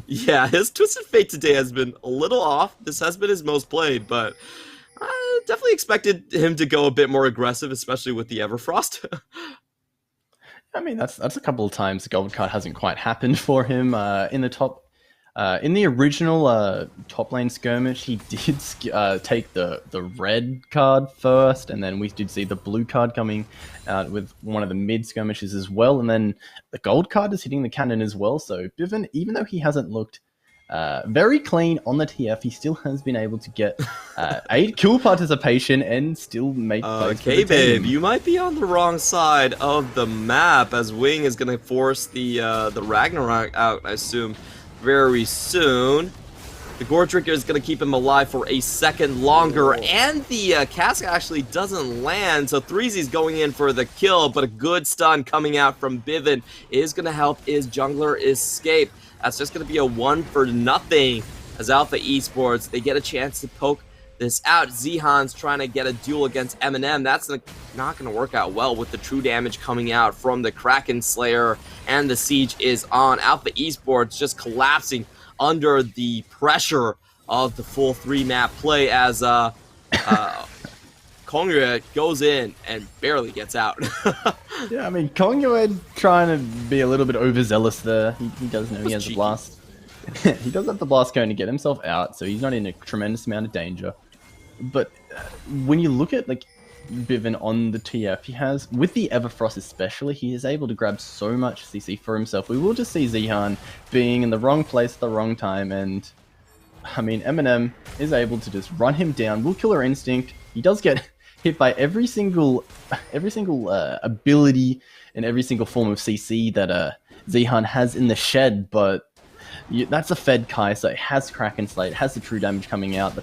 Yeah, his Twisted Fate today has been a little off. This has been his most played, but I definitely expected him to go a bit more aggressive, especially with the Everfrost. I mean, that's a couple of times the gold card hasn't quite happened for him in the top. In the original top lane skirmish, he did take the red card first, and then we did see the blue card coming out with one of the mid skirmishes as well, and then the gold card is hitting the cannon as well. So Bivin, even though he hasn't looked very clean on the TF, he still has been able to get 8 kill participation and still make plays for the babe, team. you might be on the wrong side of the map, as Wing is going to force the Ragnarok out, I assume, very soon. The Gordricker is going to keep him alive for a second longer, and the cask actually doesn't land, so 3Z's going in for the kill, but a good stun coming out from Bivin is going to help his jungler escape. That's just going to be a 1-for-0 as Alpha Esports, they get a chance to poke this out. Zihan's trying to get a duel against Eminem. That's not going to work out well with the true damage coming out from the Kraken Slayer, and the siege is on. Alpha Esports just collapsing under the pressure of the full 3-map play as Kongyue goes in and barely gets out. Yeah, I mean, Kongyue trying to be a little bit overzealous there. He does know he has the blast. He does have the blast cone to get himself out, so he's not in a tremendous amount of danger. But when you look at like Bivin on the TF, he has, with the Everfrost especially, he is able to grab so much CC for himself. We will just see Zihan being in the wrong place at the wrong time, and I mean, Eminem is able to just run him down. Will Killer Instinct, he does get hit by every single ability and every single form of CC that Zihan has in the shed, but that's a Fed Kai, so it has Kraken Slate, it has the true damage coming out,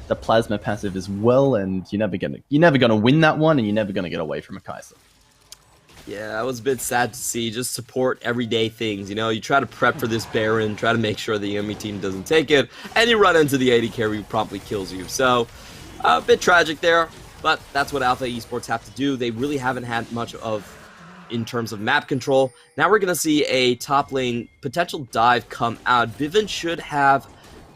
the Plasma passive as well, and you're never gonna win that one, and you're never gonna get away from a Kai'Sa. Yeah, that was a bit sad to see. Just support everyday things, you know? You try to prep for this Baron, try to make sure the enemy team doesn't take it, and you run into the AD carry who promptly kills you. So, a bit tragic there, but that's what Alpha Esports have to do. They really haven't had much of in terms of map control. Now we're going to see a top lane potential dive come out. Bivin should have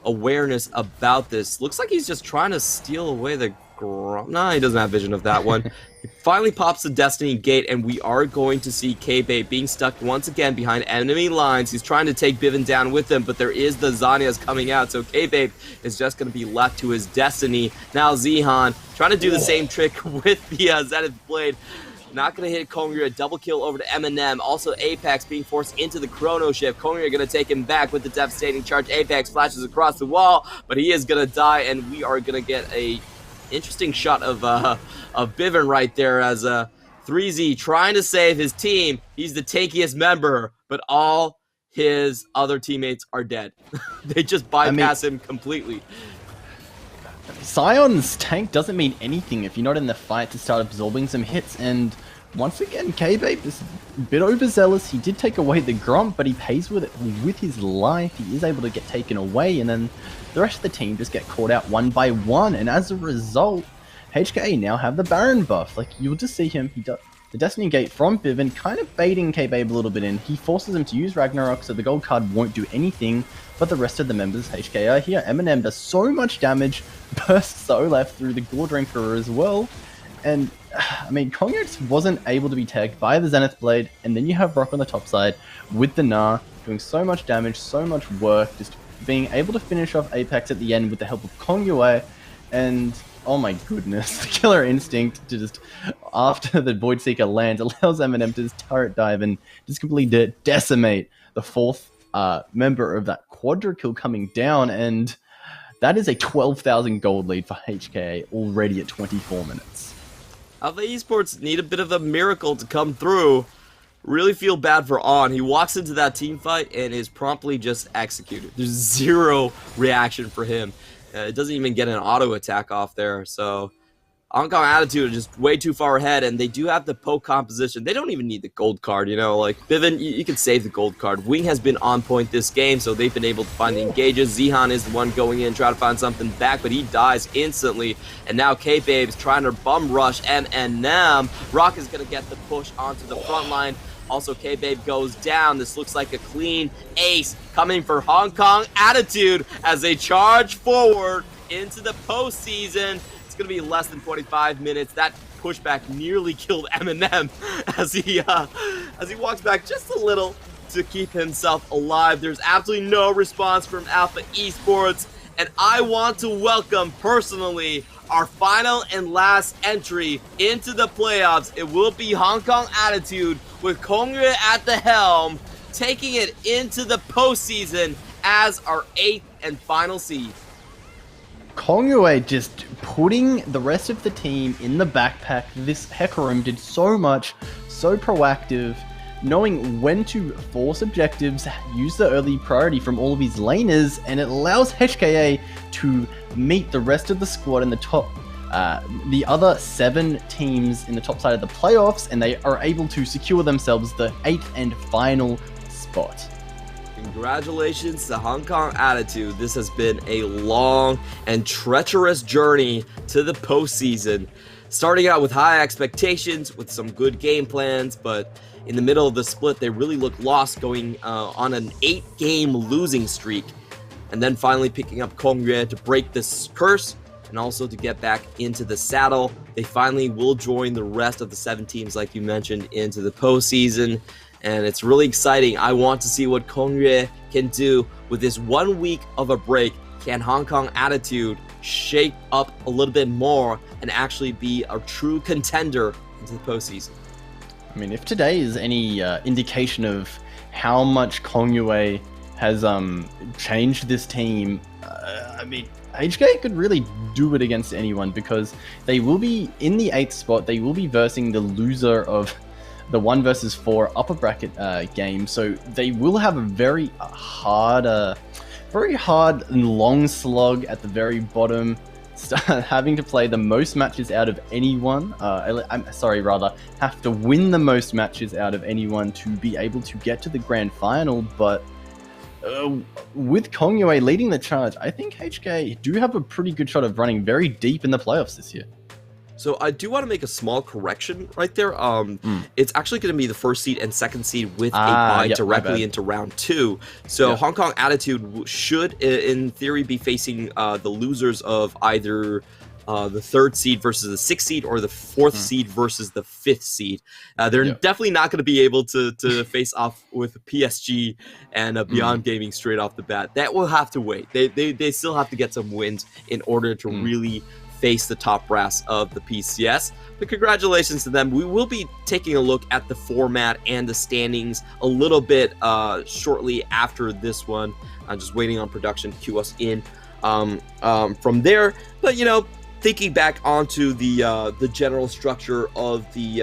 awareness about this. Looks like he's just trying to steal away the no, he doesn't have vision of that one. He finally pops the Destiny Gate, and we are going to see K-Bait being stuck once again behind enemy lines. He's trying to take Bivin down with him, but there is the Zanyas coming out, so K-Bait is just going to be left to his destiny. Now Zihan trying to do the same trick with the Zenith Blade. Not going to hit Kongyue. A double kill over to Eminem. Also, Apex being forced into the Chrono Shift. Kongyue going to take him back with the devastating charge. Apex flashes across the wall, but he is going to die, and we are going to get a interesting shot of Bivin right there as 3Z trying to save his team. He's the tankiest member, but all his other teammates are dead. They just bypass him completely. Sion's tank doesn't mean anything if you're not in the fight to start absorbing some hits, and once again, K-Bait is a bit overzealous. He did take away the Gromp, but he pays with it with his life. He is able to get taken away, and then the rest of the team just get caught out one by one, and as a result, HKA now have the Baron buff. Like, you'll just see him, he does the Destiny Gate from Bivin, kind of baiting K-Bait a little bit in. He forces him to use Ragnarok, so the gold card won't do anything, but the rest of the members of HKA are here. Eminem does so much damage, bursts Olaf through the Gourd Ranker as well, and I mean, Kongyue just wasn't able to be tagged by the Zenith Blade, and then you have Rock on the top side with the Gnar, doing so much damage, so much work, just being able to finish off Apex at the end with the help of Kongyue, and oh my goodness, the Killer Instinct to just, after the Void Seeker lands, allows Eminem to just turret dive and just completely decimate the fourth member of that Quadra kill coming down, and that is a 12,000 gold lead for HKA already at 24 minutes. Alpha Esports need a bit of a miracle to come through. Really feel bad for On. He walks into that team fight and is promptly just executed. There's zero reaction for him. It doesn't even get an auto attack off there, so Hong Kong Attitude is just way too far ahead, and they do have the poke composition. They don't even need the gold card, you know, like Bivin, you can save the gold card. Wing has been on point this game, so they've been able to find the engages. Zihan is the one going in, trying to find something back, but he dies instantly, and now K-Babe's trying to bum rush M&M. Rock is going to get the push onto the front line. Also, K-Babe goes down. This looks like a clean ace coming for Hong Kong Attitude as they charge forward into the postseason. It's going to be less than 25 minutes. That pushback nearly killed Eminem as he walks back just a little to keep himself alive. There's absolutely no response from Alpha Esports, and I want to welcome personally our final and last entry into the playoffs. It will be Hong Kong Attitude with Kongyue at the helm, taking it into the postseason as our 8th and final seed. Kongyue just putting the rest of the team in the backpack. This Hecarim did so much, so proactive, knowing when to force objectives, use the early priority from all of his laners, and it allows HKA to meet the rest of the squad in the top, the other 7 teams in the top side of the playoffs, and they are able to secure themselves the 8th and final spot. Congratulations to Hong Kong Attitude. This has been a long and treacherous journey to the postseason. Starting out with high expectations, with some good game plans, but in the middle of the split, they really looked lost, going on an 8-game losing streak. And then finally picking up Kongyue to break this curse and also to get back into the saddle. They finally will join the rest of the 7 teams, like you mentioned, into the postseason. And it's really exciting. I want to see what Kongyue can do with this 1 week of a break. Can Hong Kong Attitude shape up a little bit more and actually be a true contender into the postseason? I mean, if today is any indication of how much Kongyue has changed this team, I mean, HK could really do it against anyone because they will be in the 8th spot. They will be versing the loser of the 1 versus 4 upper bracket game. So they will have a very hard and long slog at the very bottom, having to play the most matches out of anyone. Have to win the most matches out of anyone to be able to get to the grand final. But with Kongyue leading the charge, I think HK do have a pretty good shot of running very deep in the playoffs this year. So I do want to make a small correction right there. It's actually going to be the 1st seed and 2nd seed with a bye directly into round 2. So Hong Kong Attitude should, in theory, be facing the losers of either the 3rd seed versus the 6th seed or the 4th seed versus the 5th seed. They're definitely not going to be able to face off with PSG and Beyond Gaming straight off the bat. That will have to wait. They still have to get some wins in order to really face the top brass of the PCS. But congratulations to them. We will be taking a look at the format and the standings a little bit shortly after this one. I'm just waiting on production to cue us in from there. But thinking back onto the general structure of the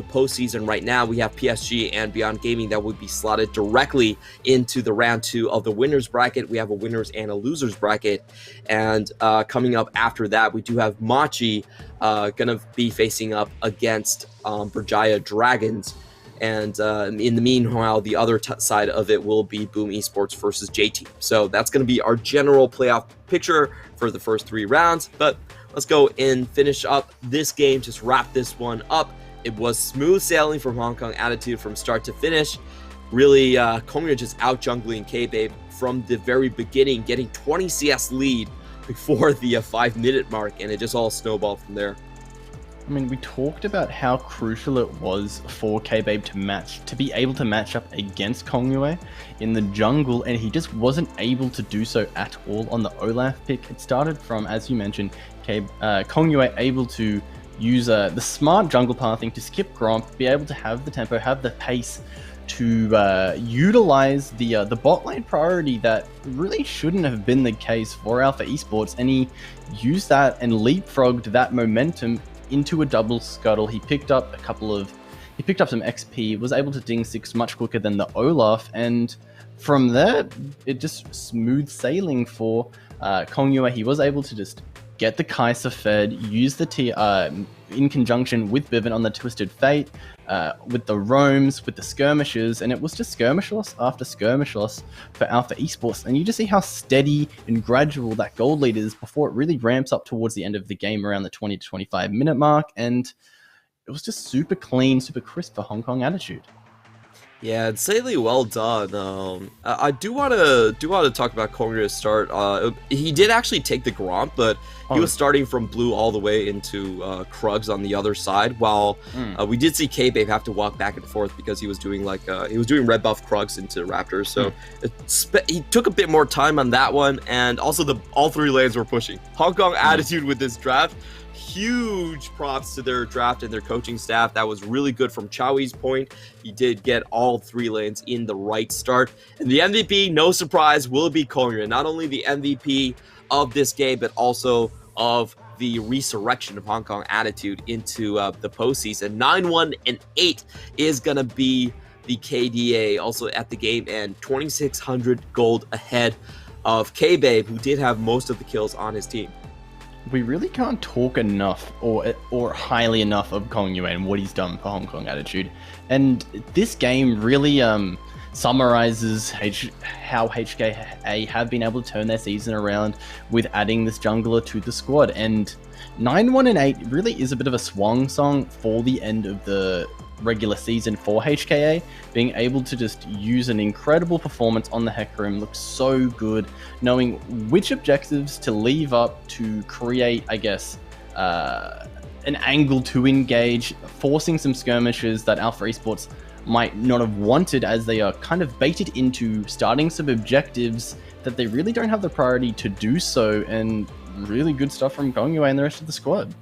postseason right now, we have PSG and Beyond Gaming that would be slotted directly into the round 2 of the winners bracket. We have a winners and a losers bracket, and coming up after that, we do have Machi gonna be facing up against Berjaya Dragons. And in the meanwhile, the other side of it will be Boom Esports versus J-Team. So that's going to be our general playoff picture for the first 3 rounds. But let's go and finish up this game, just wrap this one up. It was smooth sailing from Hong Kong Attitude from start to finish. Really, Kongyue just out-jungling K-Babe from the very beginning, getting 20 CS lead before the 5-minute mark, and it just all snowballed from there. I mean, we talked about how crucial it was for K-Babe to be able to match up against Kongyue in the jungle, and he just wasn't able to do so at all on the Olaf pick. It started from, as you mentioned, Kongyue able to use the smart jungle pathing to skip Gromp, be able to have the tempo, have the pace to utilize the bot lane priority that really shouldn't have been the case for Alpha Esports, and he used that and leapfrogged that momentum into a double scuttle. He picked up some XP, was able to ding 6 much quicker than the Olaf, and from there, it just smooth sailing for Kongyue. He was able to just get the Kai'Sa fed, use the T in conjunction with Bivin on the Twisted Fate, with the roams, with the skirmishes, and it was just skirmish loss after skirmish loss for Alpha Esports. And you just see how steady and gradual that gold lead is before it really ramps up towards the end of the game around the 20 to 25 minute mark. And it was just super clean, super crisp for Hong Kong Attitude. Yeah, insanely well done. I do want to talk about Kongyue's start. He did actually take the Gromp, but he was starting from blue all the way into Krugs on the other side. While we did see K-Babe have to walk back and forth because he was doing red buff Krugs into Raptors. So he took a bit more time on that one, and also all 3 lanes were pushing. Hong Kong Attitude with this draft. Huge props to their draft and their coaching staff. That was really good from Chowi's point. He did get all 3 lanes in the right start. And the MVP, no surprise, will be Kongyue. Not only the MVP of this game, but also of the resurrection of Hong Kong Attitude into the postseason. 9-1-8 is going to be the KDA also at the game, and 2,600 gold ahead of K-Babe, who did have most of the kills on his team. We really can't talk enough or highly enough of Kongyue and what he's done for Hong Kong Attitude. And this game really summarizes how HKA have been able to turn their season around with adding this jungler to the squad. And 9-1-8 really is a bit of a swan song for the end of the regular season for HKA, being able to just use an incredible performance on the Hecarim. Looks so good, knowing which objectives to leave up to create, I guess, an angle to engage, forcing some skirmishes that Alpha Esports might not have wanted, as they are kind of baited into starting some objectives that they really don't have the priority to do so. And really good stuff from Kongyue and the rest of the squad.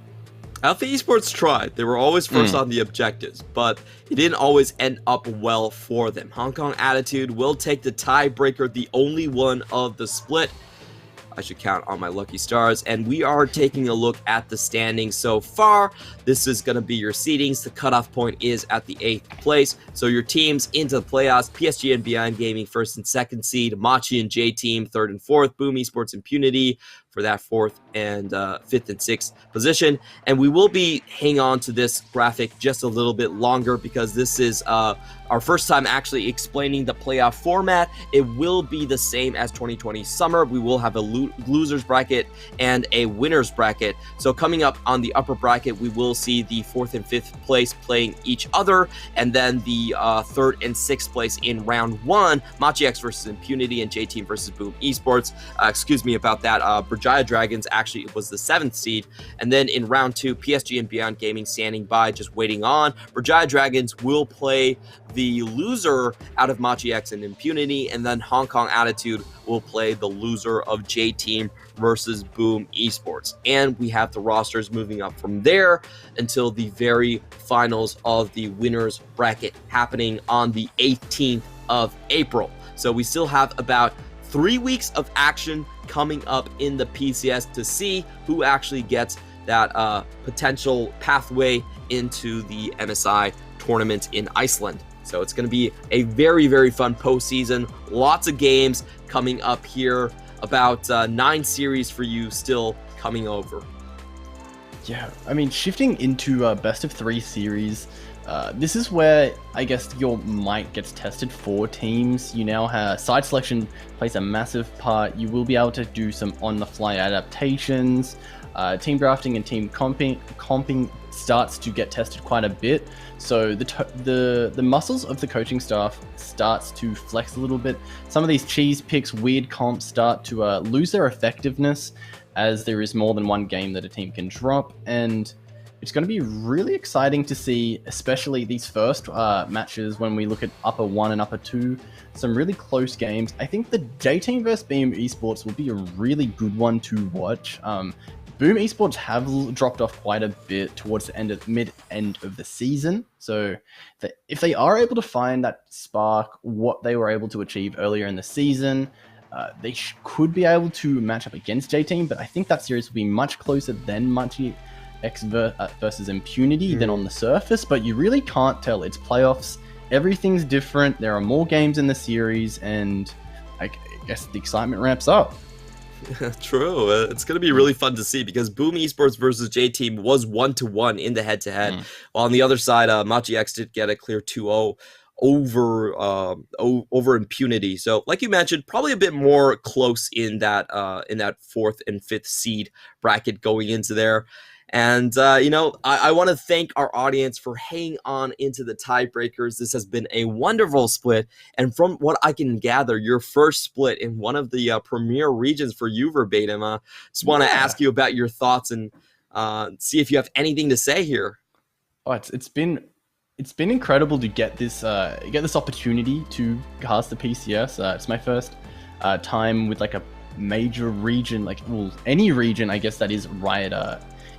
Alpha Esports tried. They were always first on the objectives, but it didn't always end up well for them. Hong Kong Attitude will take the tiebreaker, the only one of the split. I should count on my lucky stars. And we are taking a look at the standings so far. This is going to be your seedings. The cutoff point is at the 8th place. So your teams into the playoffs: PSG and Beyond Gaming, 1st and 2nd seed; Machi and J Team, 3rd and 4th; Boom Esports Impunity for that 4th and 5th and 6th position. And we will be hanging on to this graphic just a little bit longer because this is our first time actually explaining the playoff format. It will be the same as 2020 summer. We will have a losers bracket and a winners bracket. So coming up on the upper bracket, we will see the 4th and 5th place playing each other, and then the 3rd and 6th place in round 1, Machi X versus Impunity and J Team versus Boom Esports. Excuse me about that. Berjaya Dragons actually was the 7th seed. And then in round 2, PSG and Beyond Gaming standing by, just waiting on. Berjaya Dragons will play the loser out of Machi X and Impunity, and then Hong Kong Attitude will play the loser of J Team versus Boom Esports. And we have the rosters moving up from there until the very finals of the winners bracket happening on the 18th of April. So we still have about 3 weeks of action coming up in the PCS to see who actually gets that potential pathway into the MSI tournament in Iceland. So it's going to be a very, very fun postseason. Lots of games coming up here. About 9 series for you still coming over. Yeah, I mean, shifting into best of 3 series, this is where I guess your might gets tested for teams. You now have side selection plays a massive part. You will be able to do some on-the-fly adaptations. Team drafting and team comping starts to get tested quite a bit. So the muscles of the coaching staff starts to flex a little bit. Some of these cheese picks, weird comps start to lose their effectiveness as there is more than one game that a team can drop. And it's going to be really exciting to see, especially these first matches when we look at upper 1 and upper 2. Some really close games. I think the J Team versus Beam Esports will be a really good one to watch. Boom Esports have dropped off quite a bit towards the mid-end of the season. So if they are able to find that spark, what they were able to achieve earlier in the season, they could be able to match up against J-Team, but I think that series will be much closer than Machi X versus Impunity than on the surface, but you really can't tell. It's playoffs. Everything's different. There are more games in the series, and I guess the excitement ramps up. True. It's going to be really fun to see because Boom Esports versus J Team was 1-1 in the head-to-head. While on the other side, Machi X did get a clear 2-0 over Impunity. So, like you mentioned, probably a bit more close in that 4th and 5th seed bracket going into there. And, I want to thank our audience for hanging on into the tiebreakers. This has been a wonderful split. And from what I can gather, your first split in one of the premier regions for you, Verbatim. Just want to ask you about your thoughts and see if you have anything to say here. Oh, it's been incredible to get this opportunity to cast the PCS. It's my first time with like a major region, any region, I guess, that is Riot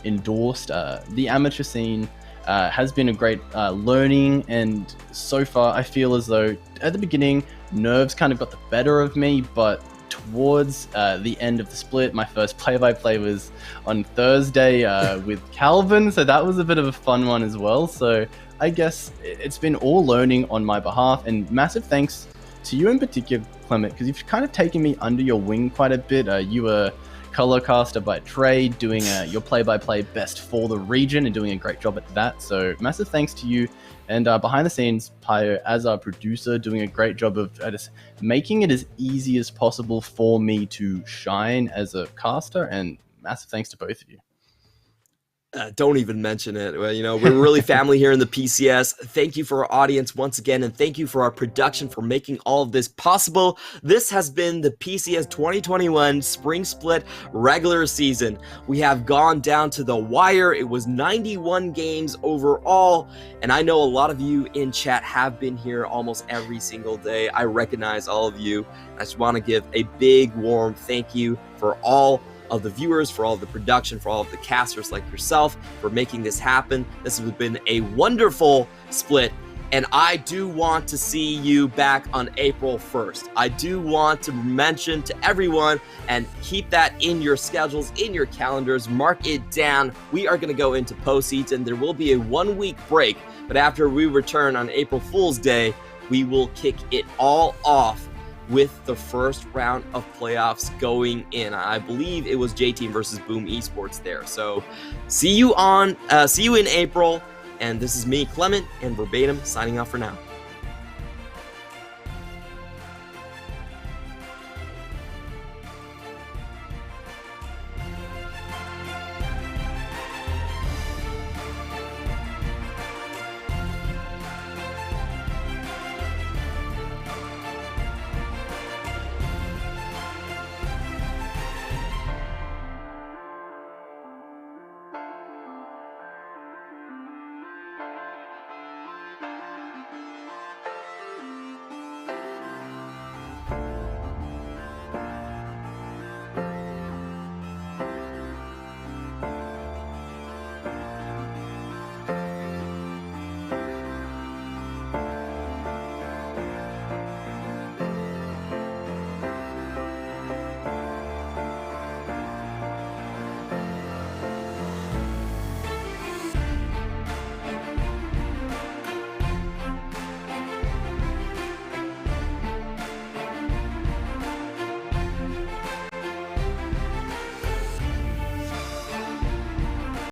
endorsed. The amateur scene has been a great learning, and so far I feel as though at the beginning nerves kind of got the better of me, but towards the end of the split, my first play-by-play was on Thursday with Calvin, so that was a bit of a fun one as well. So I guess it's been all learning on my behalf, and massive thanks to you in particular, Clement, because you've kind of taken me under your wing quite a bit. You were color caster by trade, doing your play-by-play best for the region and doing a great job at that. So massive thanks to you. And behind the scenes, Pio, as our producer, doing a great job of just making it as easy as possible for me to shine as a caster. And massive thanks to both of you. Don't even mention it. Well, we're really family here in the PCS. Thank you for our audience once again, and thank you for our production for making all of this possible. This has been the PCS 2021 Spring Split regular season. We have gone down to the wire. It was 91 games overall, and I know a lot of you in chat have been here almost every single day. I recognize all of you. I just want to give a big, warm thank you for all of the viewers, for all of the production, for all of the casters like yourself, for making this happen. This has been a wonderful split, And I do want to see you back on April 1st. I do want to mention to everyone and keep that in your schedules, in your calendars, mark it down. We are going to go into postseason. There will be a 1-week break, but after we return on April Fool's Day, we will kick it all off with the first round of playoffs going in. I believe it was J-Team versus Boom Esports there. So see you in April. And this is me, Clement, and Verbatim signing off for now.